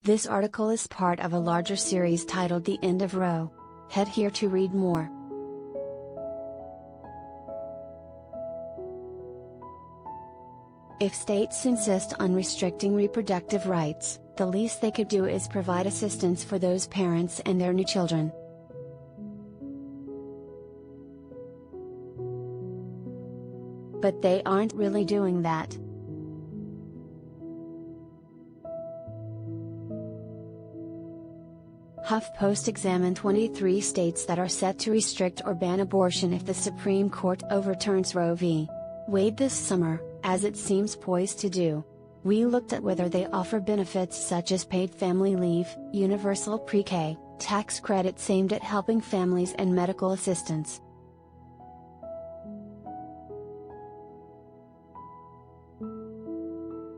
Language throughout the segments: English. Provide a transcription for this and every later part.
This article is part of a larger series titled The End of Roe. Head here to read more. If states insist on restricting reproductive rights, the least they could do is provide assistance for those parents and their new children. But they aren't really doing that. HuffPost examined 23 states that are set to restrict or ban abortion if the Supreme Court overturns Roe v. Wade this summer, as it seems poised to do. We looked at whether they offer benefits such as paid family leave, universal pre-K, tax credits aimed at helping families and medical assistance.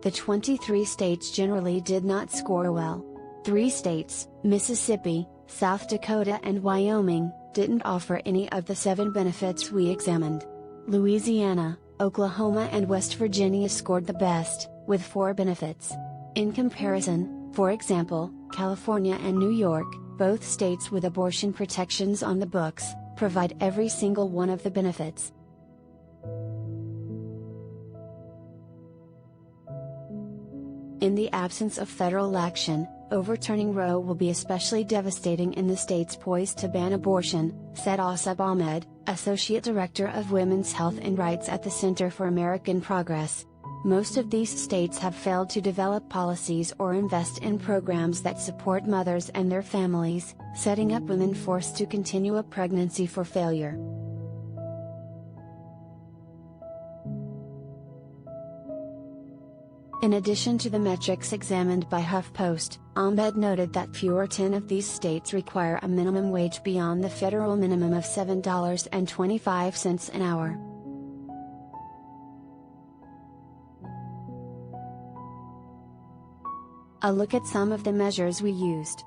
The 23 states generally did not score well. 3 states, Mississippi, South Dakota and Wyoming, didn't offer any of the 7 benefits we examined. Louisiana, Oklahoma and West Virginia scored the best, with 4 benefits. In comparison, for example, California and New York, both states with abortion protections on the books, provide every single one of the benefits. In the absence of federal action, overturning Roe will be especially devastating in the states poised to ban abortion, said Asab Ahmed, Associate Director of Women's Health and Rights at the Center for American Progress. Most of these states have failed to develop policies or invest in programs that support mothers and their families, setting up women forced to continue a pregnancy for failure. In addition to the metrics examined by HuffPost, Ahmed noted that fewer 10 of these states require a minimum wage beyond the federal minimum of $7.25 an hour. A look at some of the measures we used.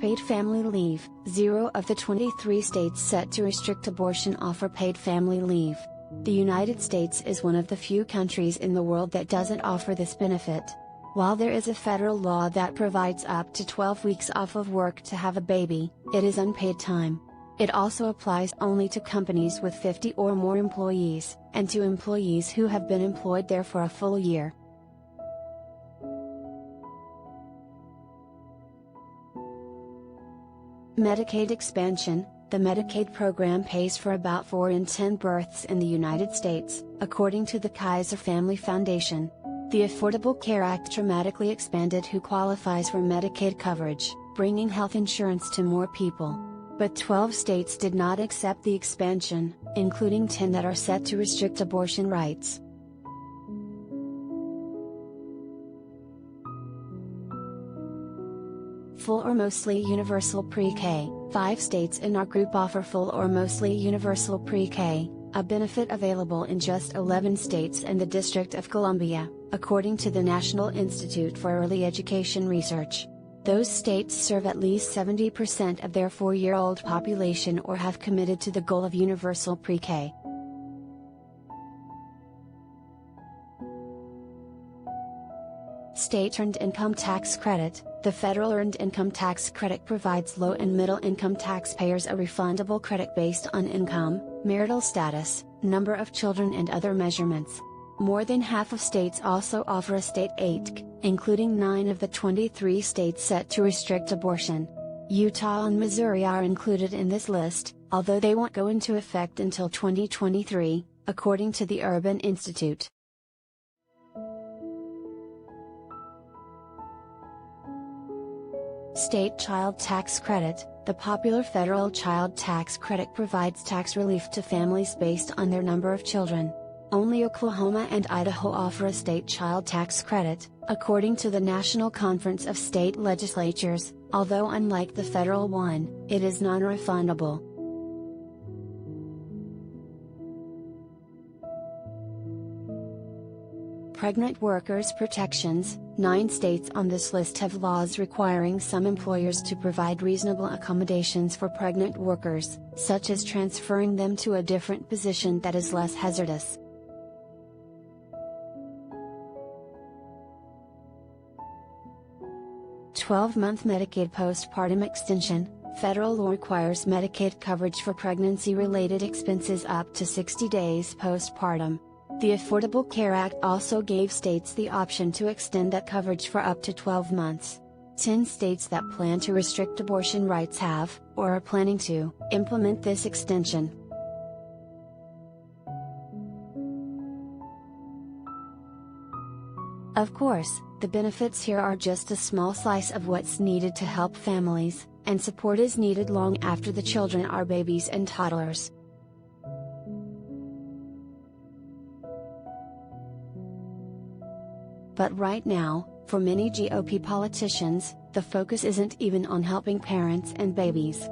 Paid family leave. 0 of the 23 states set to restrict abortion offer paid family leave. The United States is one of the few countries in the world that doesn't offer this benefit. While there is a federal law that provides up to 12 weeks off of work to have a baby, it is unpaid time. It also applies only to companies with 50 or more employees, and to employees who have been employed there for a full year. Medicaid expansion. The Medicaid program pays for about 4 in 10 births in the United States, according to the Kaiser Family Foundation. The Affordable Care Act dramatically expanded who qualifies for Medicaid coverage, bringing health insurance to more people. But 12 states did not accept the expansion, including 10 that are set to restrict abortion rights. Full or mostly universal pre-K. 5 states in our group offer full or mostly universal pre-K, a benefit available in just 11 states and the District of Columbia, according to the National Institute for Early Education Research. Those states serve at least 70% of their 4-year-old population or have committed to the goal of universal pre-K. State Earned Income Tax Credit. The federal Earned Income Tax Credit provides low and middle income taxpayers a refundable credit based on income, marital status, number of children and other measurements. More than half of states also offer a state aid, including 9 of the 23 states set to restrict abortion. Utah and Missouri are included in this list, although they won't go into effect until 2023, according to the Urban Institute. State Child Tax Credit. The popular federal child tax credit provides tax relief to families based on their number of children. Only Oklahoma and Idaho offer a state child tax credit, according to the National Conference of State Legislatures, although unlike the federal one, it is non-refundable. Pregnant workers' protections. 9 states on this list have laws requiring some employers to provide reasonable accommodations for pregnant workers, such as transferring them to a different position that is less hazardous. 12-month Medicaid postpartum extension. Federal law requires Medicaid coverage for pregnancy-related expenses up to 60 days postpartum. The Affordable Care Act also gave states the option to extend that coverage for up to 12 months. 10 states that plan to restrict abortion rights have, or are planning to, implement this extension. Of course, the benefits here are just a small slice of what's needed to help families, and support is needed long after the children are babies and toddlers. But right now, for many GOP politicians, the focus isn't even on helping parents and babies.